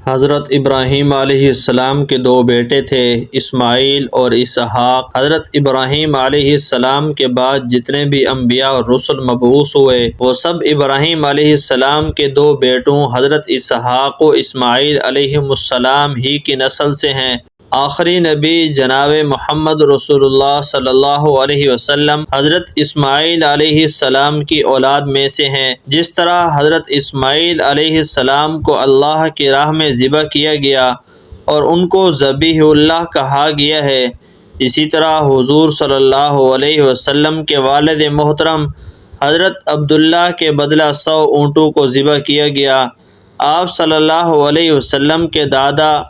حضرت ابراہیم علیہ السلام کے دو بیٹے تھے، اسماعیل اور اسحاق۔ حضرت ابراہیم علیہ السلام کے بعد جتنے بھی انبیاء اور رسل مبعوث ہوئے وہ سب ابراہیم علیہ السلام کے دو بیٹوں حضرت اسحاق و اسماعیل علیہم السلام ہی کی نسل سے ہیں۔ آخری نبی جناب محمد رسول اللہ صلی اللہ علیہ وسلم حضرت اسماعیل علیہ السلام کی اولاد میں سے ہیں۔ جس طرح حضرت اسماعیل علیہ السلام کو اللہ کی راہ میں ذبح کیا گیا اور ان کو ذبیح اللہ کہا گیا ہے، اسی طرح حضور صلی اللہ علیہ وسلم کے والد محترم حضرت عبداللہ کے بدلہ 100 اونٹوں کو ذبح کیا گیا۔ آپ صلی اللہ علیہ وسلم کے دادا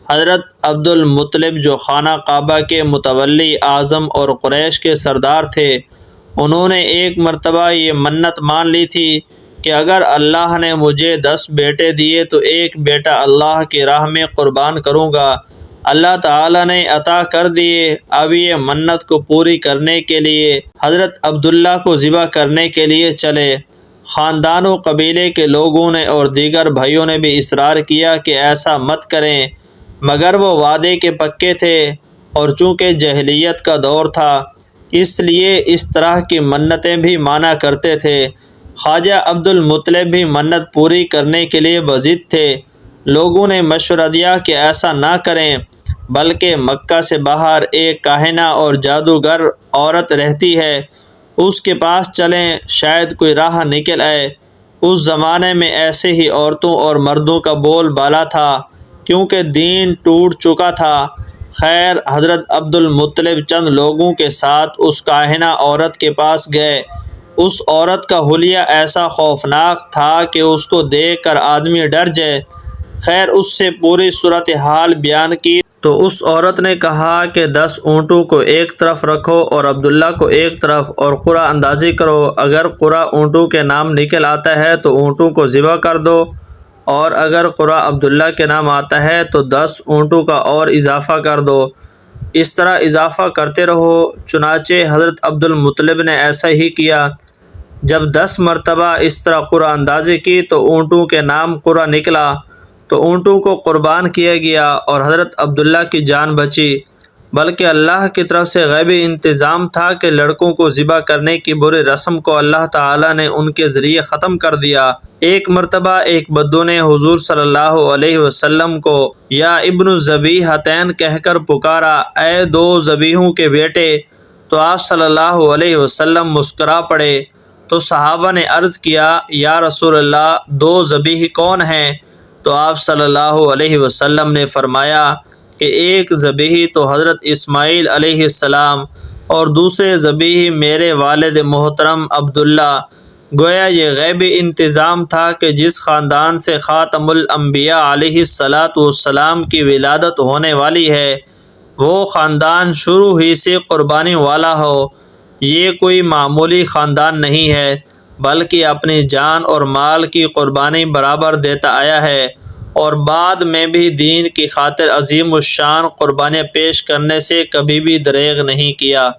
حضرت عبد المطلب جو خانہ کعبہ کے متولی اعظم اور قریش کے سردار تھے، انہوں نے ایک مرتبہ یہ منت مان لی تھی کہ اگر اللہ نے مجھے 10 بیٹے دیے تو ایک بیٹا اللہ کی راہ میں قربان کروں گا۔ اللہ تعالیٰ نے عطا کر دیے۔ اب یہ منت کو پوری کرنے کے لیے حضرت عبداللہ کو ذبح کرنے کے لیے چلے۔ خاندان و قبیلے کے لوگوں نے اور دیگر بھائیوں نے بھی اصرار کیا کہ ایسا مت کریں، مگر وہ وعدے کے پکے تھے اور چونکہ جاہلیت کا دور تھا اس لیے اس طرح کی منتیں بھی مانا کرتے تھے۔ خواجہ عبد المطلب بھی منت پوری کرنے کے لیے بضد تھے۔ لوگوں نے مشورہ دیا کہ ایسا نہ کریں، بلکہ مکہ سے باہر ایک کاہنہ اور جادوگر عورت رہتی ہے، اس کے پاس چلیں، شاید کوئی راہ نکل آئے۔ اس زمانے میں ایسے ہی عورتوں اور مردوں کا بول بالا تھا کیونکہ دین ٹوٹ چکا تھا۔ خیر، حضرت عبد المطلب چند لوگوں کے ساتھ اس کاہنہ عورت کے پاس گئے۔ اس عورت کا حلیہ ایسا خوفناک تھا کہ اس کو دیکھ کر آدمی ڈر جائے۔ خیر، اس سے پوری صورتحال بیان کی تو اس عورت نے کہا کہ 10 اونٹوں کو ایک طرف رکھو اور عبداللہ کو ایک طرف اور قرعہ اندازی کرو۔ اگر قرعہ اونٹوں کے نام نکل آتا ہے تو اونٹوں کو ذبح کر دو، اور اگر قرعہ عبداللہ کے نام آتا ہے تو 10 اونٹوں کا اور اضافہ کر دو۔ اس طرح اضافہ کرتے رہو۔ چنانچہ حضرت عبد المطلب نے ایسا ہی کیا۔ جب 10 مرتبہ اس طرح قرعہ اندازی کی تو اونٹوں کے نام قرعہ نکلا تو اونٹوں کو قربان کیا گیا اور حضرت عبداللہ کی جان بچی، بلکہ اللہ کی طرف سے غیبی انتظام تھا کہ لڑکوں کو ذبح کرنے کی بری رسم کو اللہ تعالیٰ نے ان کے ذریعے ختم کر دیا۔ ایک مرتبہ ایک بدو نے حضور صلی اللہ علیہ وسلم کو یا ابن الذبیحتین کہہ کر پکارا، اے 2 ذبیحوں کے بیٹے، تو آپ صلی اللہ علیہ وسلم مسکرا پڑے۔ تو صحابہ نے عرض کیا، یا رسول اللہ 2 ذبیح کون ہیں؟ تو آپ صلی اللہ علیہ وسلم نے فرمایا کہ ایک ذبیح تو حضرت اسماعیل علیہ السلام اور دوسرے ذبیح میرے والد محترم عبداللہ۔ گویا یہ غیبی انتظام تھا کہ جس خاندان سے خاتم الانبیاء علیہ السلام کی ولادت ہونے والی ہے وہ خاندان شروع ہی سے قربانی والا ہو۔ یہ کوئی معمولی خاندان نہیں ہے، بلکہ اپنی جان اور مال کی قربانی برابر دیتا آیا ہے، اور بعد میں بھی دین کی خاطر عظیم الشان قربانیاں پیش کرنے سے کبھی بھی دریغ نہیں کیا۔